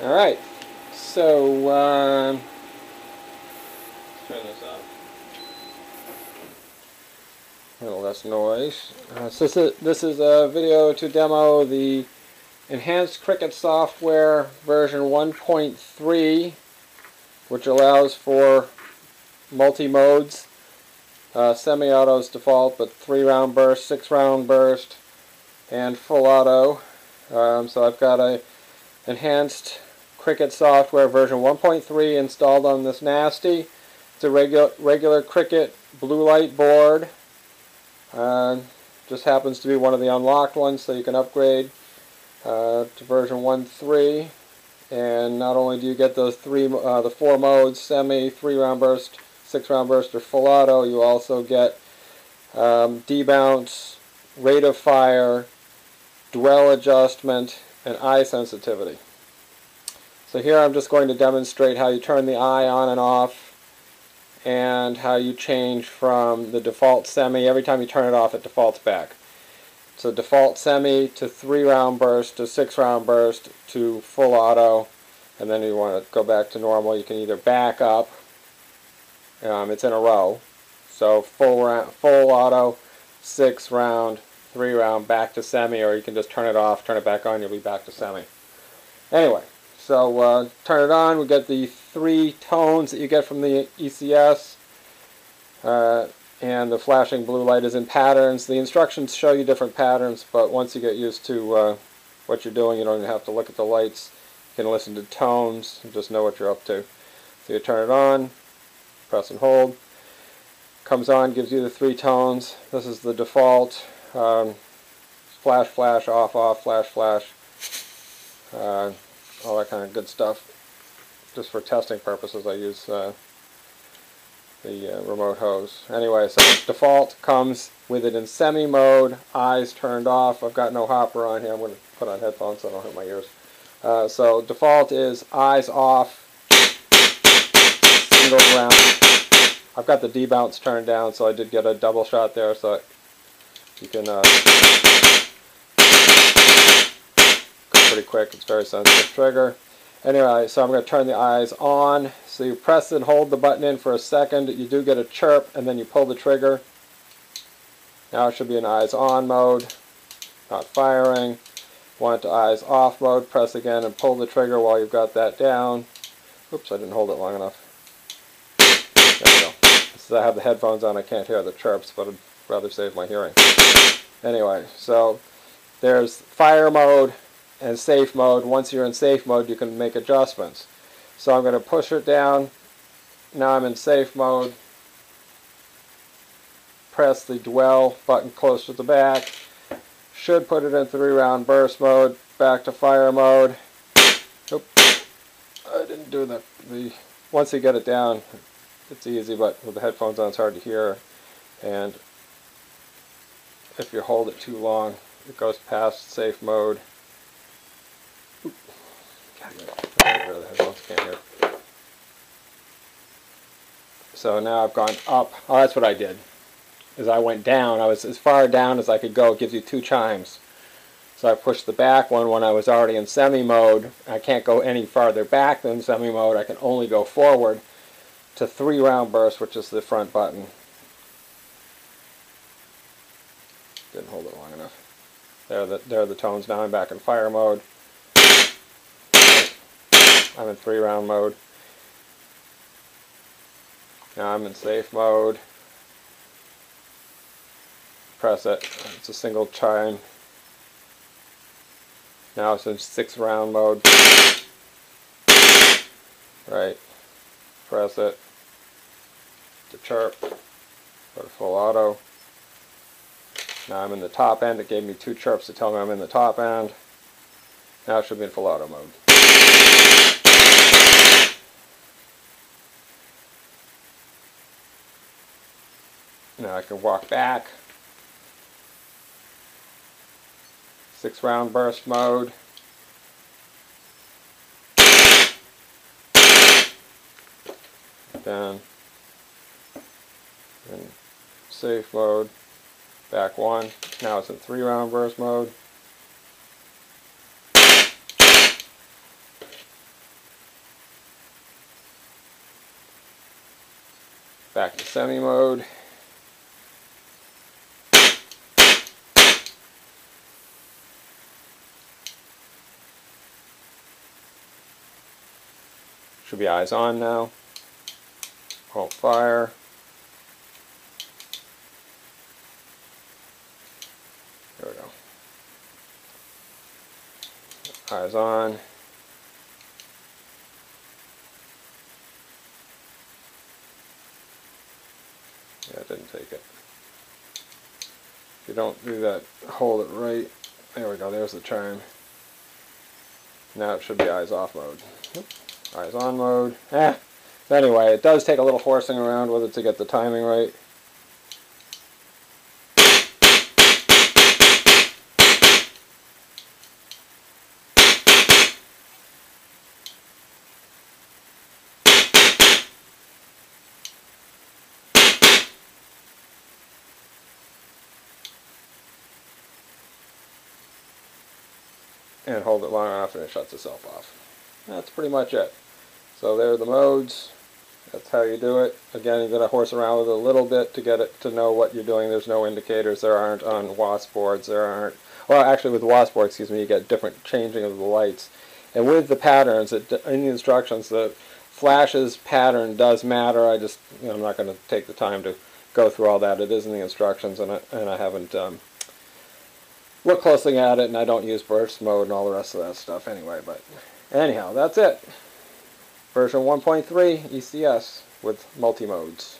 Alright, so let's turn this off. A little less noise. So this is a video to demo the enhanced Cricket software version 1.3, which allows for multi-modes. Semi-auto is default, but 3-round burst, 6-round burst, and full auto. So I've got a enhanced Cricket software version 1.3 installed on this nasty. It's a regular Cricket blue light board. Just happens to be one of the unlocked ones, so you can upgrade to version 1.3. And not only do you get those the 4 modes, semi, 3-round burst, 6-round burst, or full auto, you also get debounce, rate of fire, dwell adjustment, and eye sensitivity. So here I'm just going to demonstrate how you turn the eye on and off, and how you change from the default semi. Every time you turn it off, it defaults back. So default semi to 3-round burst to 6-round burst to full auto, and then you want to go back to normal. You can either back up, it's in a row, so full auto, 6-round, 3-round, back to semi, or you can just turn it off, turn it back on, you'll be back to semi. Anyway, so turn it on. We get the 3 tones that you get from the ECS, and the flashing blue light is in patterns. The instructions show you different patterns, but once you get used to what you're doing, you don't even have to look at the lights. You can listen to tones and just know what you're up to. So you turn it on, press and hold. Comes on, gives you the 3 tones. This is the default. Flash, flash, off, off, flash, flash. All that kind of good stuff. Just for testing purposes, I use the remote hose. Anyway, so default comes with it in semi mode, eyes turned off. I've got no hopper on here. I'm going to put on headphones so I don't hurt my ears. So default is eyes off, single round. I've got the debounce turned down, so I did get a double shot there, so you can go pretty quick. It's a very sensitive trigger. Anyway, so I'm going to turn the eyes on. So you press and hold the button in for a second. You do get a chirp, and then you pull the trigger. Now it should be in eyes on mode, not firing. Want it to eyes off mode, press again and pull the trigger while you've got that down. Oops, I didn't hold it long enough. There we go. Since I have the headphones on, I can't hear the chirps, but I'd rather save my hearing. Anyway, so there's fire mode and safe mode. Once you're in safe mode, you can make adjustments. So I'm going to push it down. Now I'm in safe mode. Press the dwell button close to the back. Should put it in 3-round burst mode. Back to fire mode. Oop, I didn't do that. Once you get it down, it's easy, but with the headphones on, it's hard to hear. And if you hold it too long, it goes past safe mode. Oop. Get rid of the headphones, can't hear. So now I've gone up. Oh, that's what I did. As I went down, I was as far down as I could go. It gives you 2 chimes. So I pushed the back one when I was already in semi mode. I can't go any farther back than semi mode. I can only go forward to 3-round burst, which is the front button. Didn't hold it long enough. There are the tones. Now I'm back in fire mode. I'm in 3-round mode. Now I'm in safe mode. Press it. It's a single chime. Now it's in 6-round mode. Right. Press it. To chirp. Go to full auto. Now I'm in the top end. It gave me 2 chirps to tell me I'm in the top end. Now it should be in full auto mode. Now I can walk back. 6-round burst mode. Then in safe mode. Back 1. Now it's in 3-round burst mode. Back to semi mode. Should be eyes on now. Hold fire. There we go. Eyes on. Yeah, it didn't take it. If you don't do that, hold it right. There we go, there's the chime. Now it should be eyes off mode. Eyes on mode. Anyway, it does take a little horsing around with it to get the timing right. And hold it long enough and it shuts itself off. That's pretty much it. So there are the modes. That's how you do it. Again, you're going to horse around with it a little bit to get it to know what you're doing. There's no indicators. There aren't on WASP boards. There aren't. Well, actually, with WASP boards, excuse me, you get different changing of the lights. And with the patterns, in the instructions, the flashes pattern does matter. I'm not going to take the time to go through all that. It is in the instructions, and I haven't looked closely at it, and I don't use burst mode and all the rest of that stuff anyway. But anyhow, that's it. Version 1.3 ECS with multi-modes.